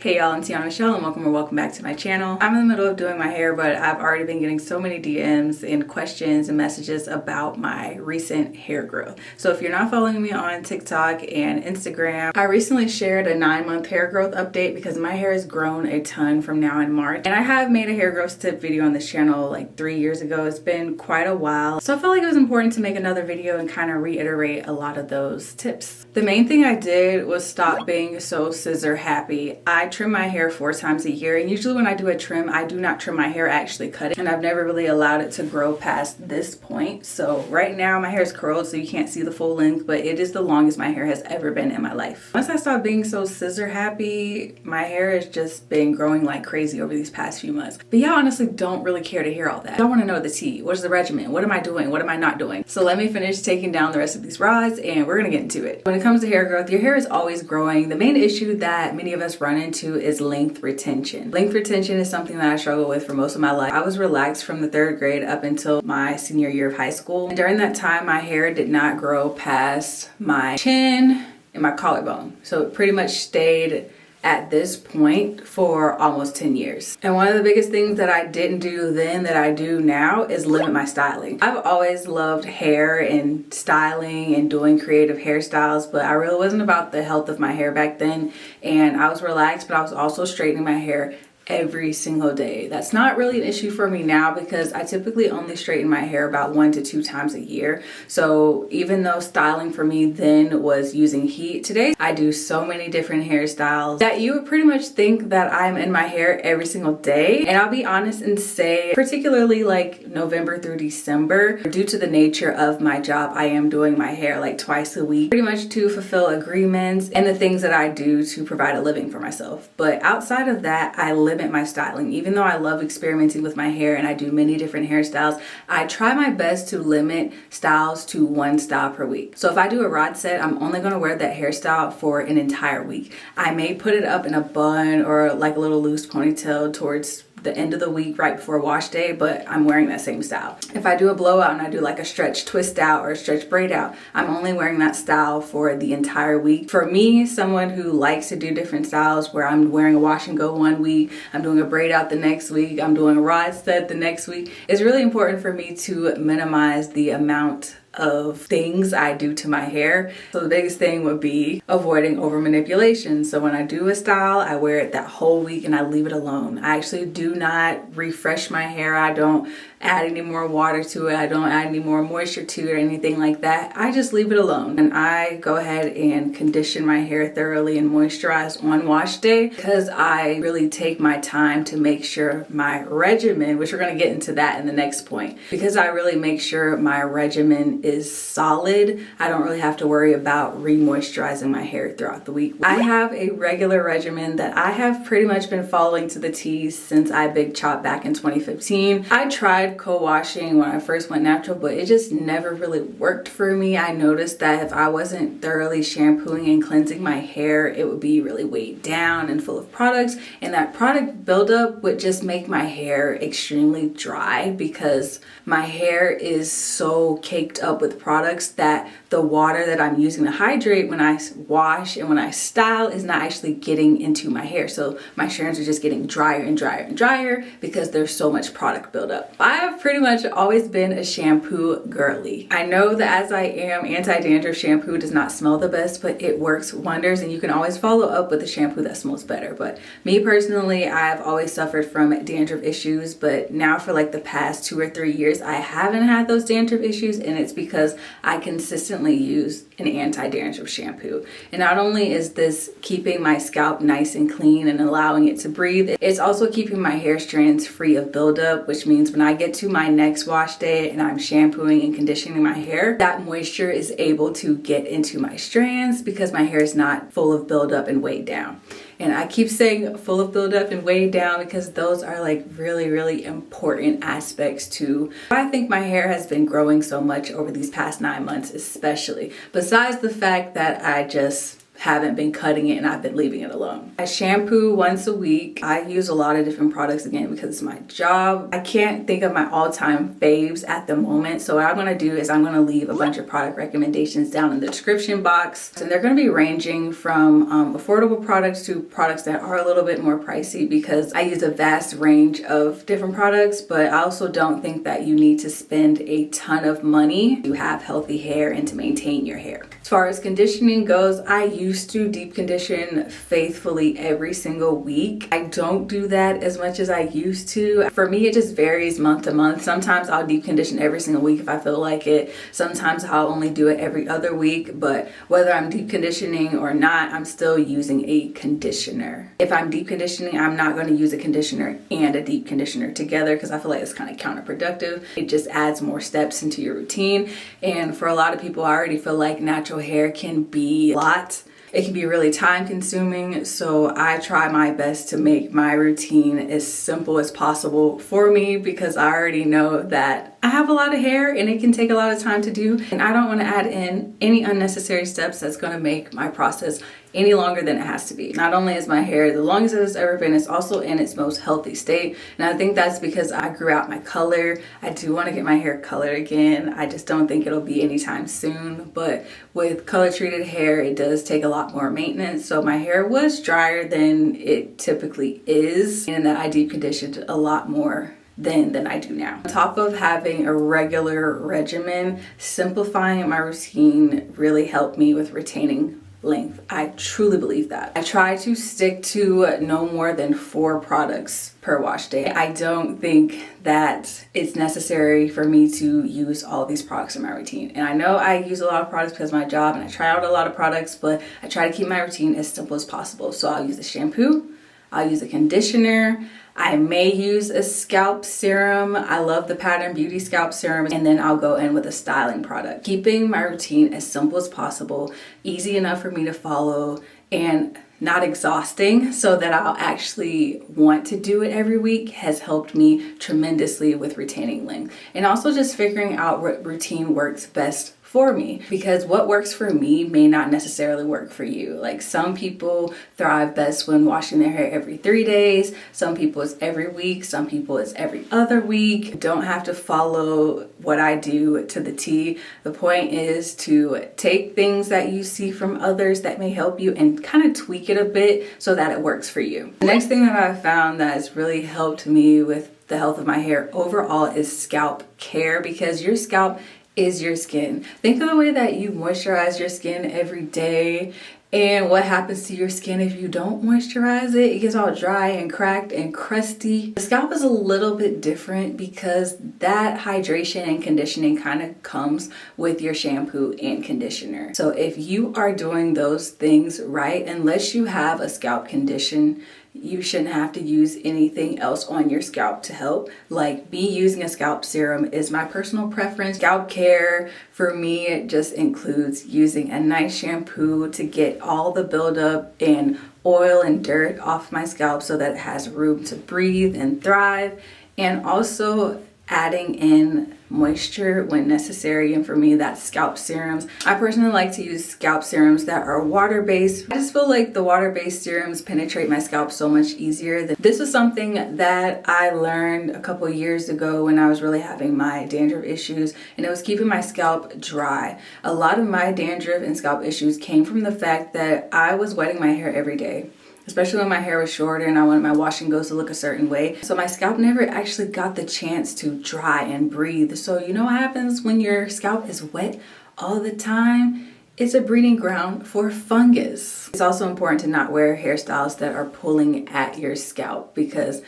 Hey y'all, I'm Tiana Michelle and welcome back to my channel. I'm in the middle of doing my hair, but I've already been getting so many DMs and questions and messages about my recent hair growth. So if you're not following me on TikTok and Instagram, I recently shared a 9-month hair growth update because my hair has grown a ton from now in March. And I have made a hair growth tip video on this channel like 3 years ago. It's been quite a while. So I felt like it was important to make another video and kind of reiterate a lot of those tips. The main thing I did was stop being so scissor happy. I trim my hair 4 times a year, and usually when I do a trim, I do not trim my hair, I actually cut it, and I've never really allowed it to grow past this point. So right now my hair is curled so you can't see the full length, but it is the longest my hair has ever been in my life. Once I stopped being so scissor happy, my hair has just been growing like crazy over these past few months. But y'all honestly don't really care to hear all that. I want to know the tea. What is the regimen? What am I doing? What am I not doing? So let me finish taking down the rest of these rods and we're gonna get into it. When it comes to hair growth, your hair is always growing. The main issue that many of us run into is length retention. Length retention is something that I struggle with for most of my life. I was relaxed from the 3rd grade up until my senior year of high school. And during that time, my hair did not grow past my chin and my collarbone. So it pretty much stayed at this point for almost 10 years. And one of the biggest things that I didn't do then that I do now is limit my styling. I've always loved hair and styling and doing creative hairstyles, but I really wasn't about the health of my hair back then. And I was relaxed, but I was also straightening my hair every single day. That's not really an issue for me now because I typically only straighten my hair about 1 to 2 times a year. So even though styling for me then was using heat, today I do so many different hairstyles that you would pretty much think that I'm in my hair every single day. And I'll be honest and say, particularly like November through December, due to the nature of my job, I am doing my hair like twice a week, pretty much to fulfill agreements and the things that I do to provide a living for myself. But outside of that, I limit my styling. Even though I love experimenting with my hair and I do many different hairstyles, I try my best to limit styles to 1 style per week. So if I do a rod set, I'm only going to wear that hairstyle for an entire week. I may put it up in a bun or like a little loose ponytail towards the end of the week right before wash day, but I'm wearing that same style. If I do a blowout and I do like a stretch twist out or a stretch braid out, I'm only wearing that style for the entire week. For me, someone who likes to do different styles where I'm wearing a wash and go 1 week, I'm doing a braid out the next week, I'm doing a rod set the next week, it's really important for me to minimize the amount of things I do to my hair. So the biggest thing would be avoiding over manipulation. So when I do a style, I wear it that whole week and I leave it alone. I actually do not refresh my hair. I don't add any more water to it. I don't add any more moisture to it or anything like that. I just leave it alone. And I go ahead and condition my hair thoroughly and moisturize on wash day because I really take my time to make sure my regimen, which we're going to get into that in the next point, because I really make sure my regimen is solid. I don't really have to worry about re-moisturizing my hair throughout the week. I have a regular regimen that I have pretty much been following to the T since I big chopped back in 2015. I tried co-washing when I first went natural, but it just never really worked for me. I noticed that if I wasn't thoroughly shampooing and cleansing my hair, it would be really weighed down and full of products, and that product buildup would just make my hair extremely dry because my hair is so caked up with products that the water that I'm using to hydrate when I wash and when I style is not actually getting into my hair. So my strands are just getting drier and drier and drier because there's so much product buildup. I have pretty much always been a shampoo girly. I know that as I am, anti-dandruff shampoo does not smell the best, but it works wonders and you can always follow up with a shampoo that smells better. But me personally, I've always suffered from dandruff issues, but now for like the past 2 or 3 years, I haven't had those dandruff issues, and it's because I consistently use an anti-dandruff shampoo. And not only is this keeping my scalp nice and clean and allowing it to breathe, it's also keeping my hair strands free of buildup, which means when I get to my next wash day and I'm shampooing and conditioning my hair, that moisture is able to get into my strands because my hair is not full of buildup and weighed down. And I keep saying full of buildup and weighed down because those are like really, really important aspects to why I think my hair has been growing so much over these past 9 months, especially. Besides the fact that I just haven't been cutting it and I've been leaving it alone. I shampoo once a week. I use a lot of different products again because it's my job. I can't think of my all-time faves at the moment. So what I'm gonna do is I'm gonna leave a bunch of product recommendations down in the description box. And they're gonna be ranging from affordable products to products that are a little bit more pricey because I use a vast range of different products, but I also don't think that you need to spend a ton of money to have healthy hair and to maintain your hair. As far as conditioning goes, I used to deep condition faithfully every single week. I don't do that as much as I used to. For me, it just varies month to month. Sometimes I'll deep condition every single week if I feel like it. Sometimes I'll only do it every other week, but whether I'm deep conditioning or not, I'm still using a conditioner. If I'm deep conditioning, I'm not going to use a conditioner and a deep conditioner together because I feel like it's kind of counterproductive. It just adds more steps into your routine. And for a lot of people, I already feel like natural hair can be a lot. It can be really time consuming, so I try my best to make my routine as simple as possible for me because I already know that I have a lot of hair and it can take a lot of time to do, and I don't want to add in any unnecessary steps that's going to make my process any longer than it has to be. Not only is my hair the longest it's ever been, it's also in its most healthy state, and I think that's because I grew out my color. I do want to get my hair colored again. I just don't think it'll be anytime soon, but with color treated hair, it does take a lot more maintenance, so my hair was drier than it typically is, and that I deep conditioned a lot more than I do now. On top of having a regular regimen, simplifying my routine really helped me with retaining length. I truly believe that. I try to stick to no more than 4 products per wash day. I don't think that it's necessary for me to use all these products in my routine. And I know I use a lot of products because of my job and I try out a lot of products, but I try to keep my routine as simple as possible. So I'll use a shampoo, I'll use a conditioner, I may use a scalp serum. I love the Pattern Beauty scalp serum, and then I'll go in with a styling product. Keeping my routine as simple as possible, easy enough for me to follow, and not exhausting so that I'll actually want to do it every week has helped me tremendously with retaining length. And also just figuring out what routine works best for me, because what works for me may not necessarily work for you. Like some people thrive best when washing their hair every 3 days. Some people it's every week. Some people it's every other week. You don't have to follow what I do to the T. The point is to take things that you see from others that may help you and kind of tweak it a bit so that it works for you. The next thing that I've found that has really helped me with the health of my hair overall is scalp care, because your scalp is your skin. Think of the way that you moisturize your skin every day and what happens to your skin if you don't moisturize it. It gets all dry and cracked and crusty. The scalp is a little bit different because that hydration and conditioning kind of comes with your shampoo and conditioner. So if you are doing those things right, unless you have a scalp condition, you shouldn't have to use anything else on your scalp to help. Like me using a scalp serum is my personal preference. Scalp care for me, it just includes using a nice shampoo to get all the buildup and oil and dirt off my scalp so that it has room to breathe and thrive, and also adding in moisture when necessary. And for me, that's scalp serums. I personally like to use scalp serums that are water-based. I just feel like the water-based serums penetrate my scalp so much easier. This was something that I learned a couple years ago when I was really having my dandruff issues, and it was keeping my scalp dry. A lot of my dandruff and scalp issues came from the fact that I was wetting my hair every day, especially when my hair was shorter and I wanted my wash and goes to look a certain way. So my scalp never actually got the chance to dry and breathe. So you know what happens when your scalp is wet all the time? It's a breeding ground for fungus. It's also important to not wear hairstyles that are pulling at your scalp, because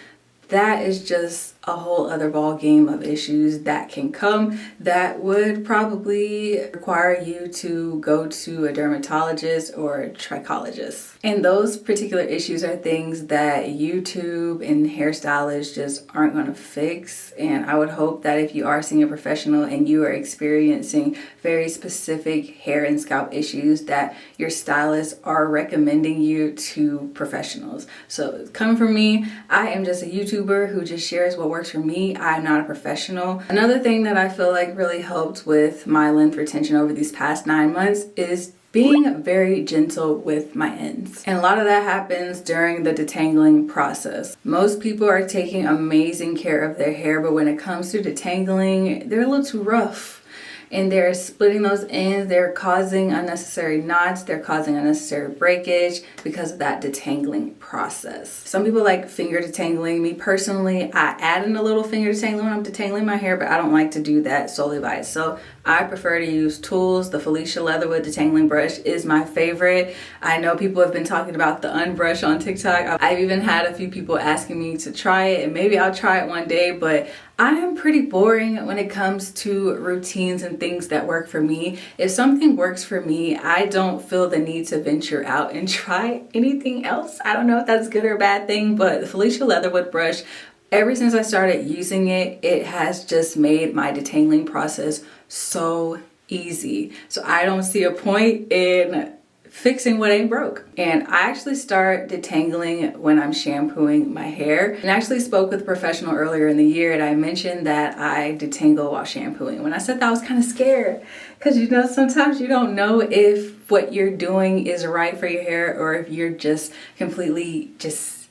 that is just a whole other ball game of issues that can come that would probably require you to go to a dermatologist or a trichologist. And those particular issues are things that YouTube and hairstylists just aren't going to fix. And I would hope that if you are seeing a professional and you are experiencing very specific hair and scalp issues, that your stylists are recommending you to professionals. So coming from me, I am just a YouTuber who just shares what works for me. I'm not a professional. Another thing that I feel like really helped with my length retention over these past 9 months is being very gentle with my ends. And a lot of that happens during the detangling process. Most people are taking amazing care of their hair, but when it comes to detangling, they're a little too rough. And they're splitting those ends, they're causing unnecessary knots, they're causing unnecessary breakage because of that detangling process. Some people like finger detangling. Me personally, I add in a little finger detangling when I'm detangling my hair, but I don't like to do that solely by itself. I prefer to use tools. The Felicia Leatherwood detangling brush is my favorite. I know people have been talking about the unbrush on TikTok. I've even had a few people asking me to try it, and maybe I'll try it one day, but I am pretty boring when it comes to routines and things that work for me. If something works for me, I don't feel the need to venture out and try anything else. I don't know if that's good or a bad thing, but the Felicia Leatherwood brush, ever since I started using it, it has just made my detangling process so easy. So I don't see a point in fixing what ain't broke. And I actually start detangling when I'm shampooing my hair. And I actually spoke with a professional earlier in the year, and I mentioned that I detangle while shampooing. When I said that, I was kind of scared because, you know, sometimes you don't know if what you're doing is right for your hair or if you're just completely just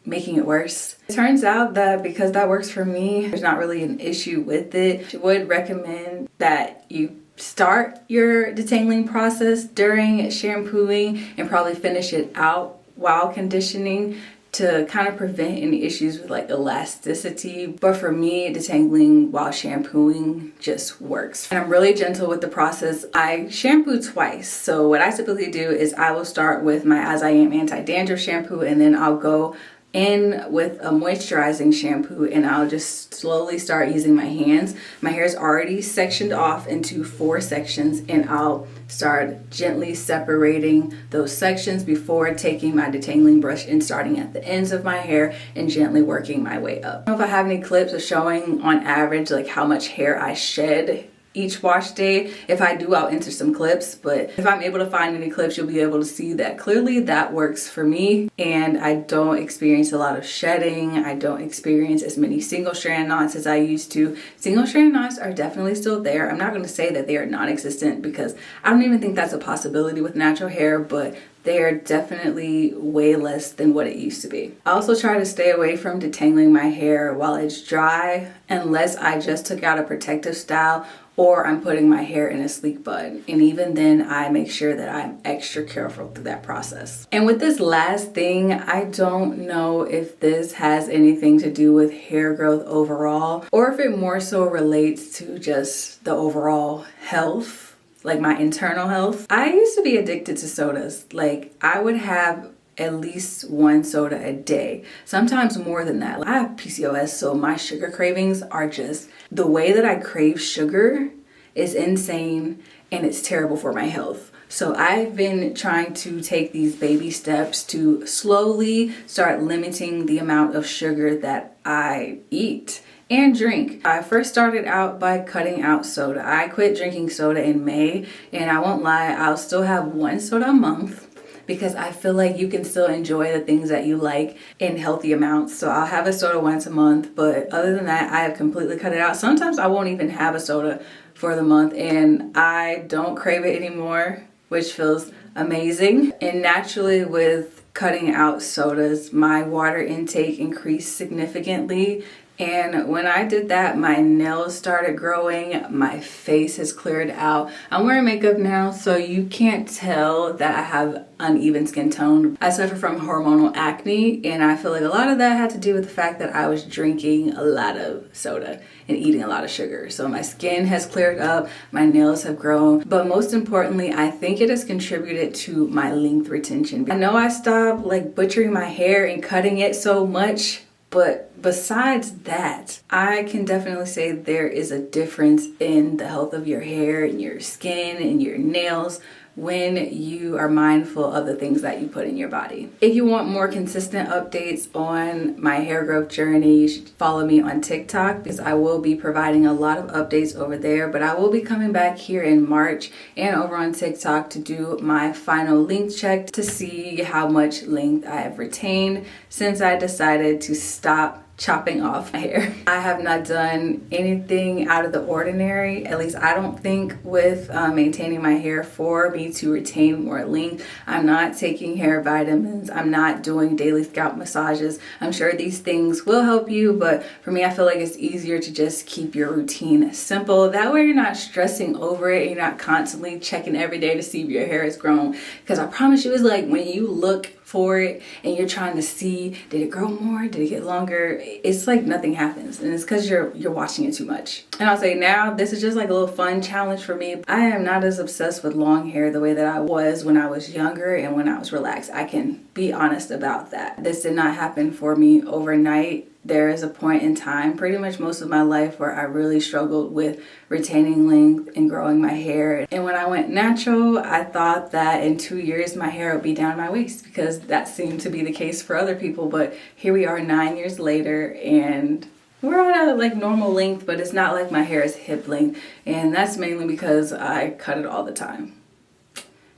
making it worse. It turns out that because that works for me, there's not really an issue with it. I would recommend that you start your detangling process during shampooing and probably finish it out while conditioning to kind of prevent any issues with like elasticity. But for me, detangling while shampooing just works. And I'm really gentle with the process. I shampoo twice. So what I typically do is I will start with my As I Am anti-dandruff shampoo, and then I'll go in with a moisturizing shampoo, and I'll just slowly start using my hands. My hair is already sectioned off into 4 sections, and I'll start gently separating those sections before taking my detangling brush and starting at the ends of my hair and gently working my way up. I don't know if I have any clips of showing on average like how much hair I shed each wash day. If I do, I'll enter some clips, but if I'm able to find any clips, you'll be able to see that clearly that works for me, and I don't experience a lot of shedding. I don't experience as many single strand knots as I used to. Single strand knots are definitely still there. I'm not going to say that they are non-existent because I don't even think that's a possibility with natural hair, but they are definitely way less than what it used to be. I also try to stay away from detangling my hair while it's dry unless I just took out a protective style or I'm putting my hair in a sleek bun. And even then, I make sure that I'm extra careful through that process. And with this last thing, I don't know if this has anything to do with hair growth overall, or if it more so relates to just the overall health, like my internal health. I used to be addicted to sodas. Like, I would have at least 1 soda a day, sometimes more than that. I have PCOS, so my sugar cravings are just, the way that I crave sugar is insane, and it's terrible for my health. So I've been trying to take these baby steps to slowly start limiting the amount of sugar that I eat and drink. I first started out by cutting out soda. I quit drinking soda in May, and I won't lie, I'll still have 1 soda a month, because I feel like you can still enjoy the things that you like in healthy amounts. So I'll have a soda once a month, but other than that, I have completely cut it out. Sometimes I won't even have a soda for the month, and I don't crave it anymore, which feels amazing. And naturally, with cutting out sodas, my water intake increased significantly. And when I did that, my nails started growing, my face has cleared out. I'm wearing makeup now, so you can't tell that I have uneven skin tone. I suffer from hormonal acne, and I feel like a lot of that had to do with the fact that I was drinking a lot of soda and eating a lot of sugar. So my skin has cleared up, my nails have grown, but most importantly, I think it has contributed to my length retention. I know I stopped like butchering my hair and cutting it so much, but besides that, I can definitely say there is a difference in the health of your hair and your skin and your nails when you are mindful of the things that you put in your body. If you want more consistent updates on my hair growth journey, you should follow me on TikTok, because I will be providing a lot of updates over there. But I will be coming back here in March and over on TikTok to do my final length check to see how much length I have retained since I decided to stop chopping off my hair. I have not done anything out of the ordinary, at least I don't think, with maintaining my hair for me to retain more length. I'm not taking hair vitamins. I'm not doing daily scalp massages. I'm sure these things will help you, but for me, I feel like it's easier to just keep your routine simple. That way you're not stressing over it. You're not constantly checking every day to see if your hair has grown. Because I promise you, it's like when you look for it and you're trying to see, did it grow more, did it get longer, it's like nothing happens, and it's because you're watching it too much. And I'll say now, this is just like a little fun challenge for me. I am not as obsessed with long hair the way that I was when I was younger and when I was relaxed. I can be honest about that. This did not happen for me overnight. There is a point in time, pretty much most of my life, where I really struggled with retaining length and growing my hair. And when I went natural, I thought that in 2 years my hair would be down my waist, because that seemed to be the case for other people. But here we are 9 years later, and we're at a like normal length, but it's not like my hair is hip length. And that's mainly because I cut it all the time.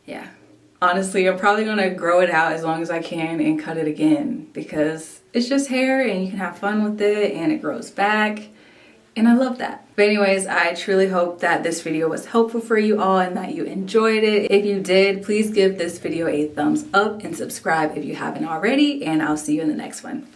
Yeah. Honestly, I'm probably gonna grow it out as long as I can and cut it again, because it's just hair and you can have fun with it and it grows back. And I love that. But anyways, I truly hope that this video was helpful for you all and that you enjoyed it. If you did, please give this video a thumbs up and subscribe if you haven't already, and I'll see you in the next one.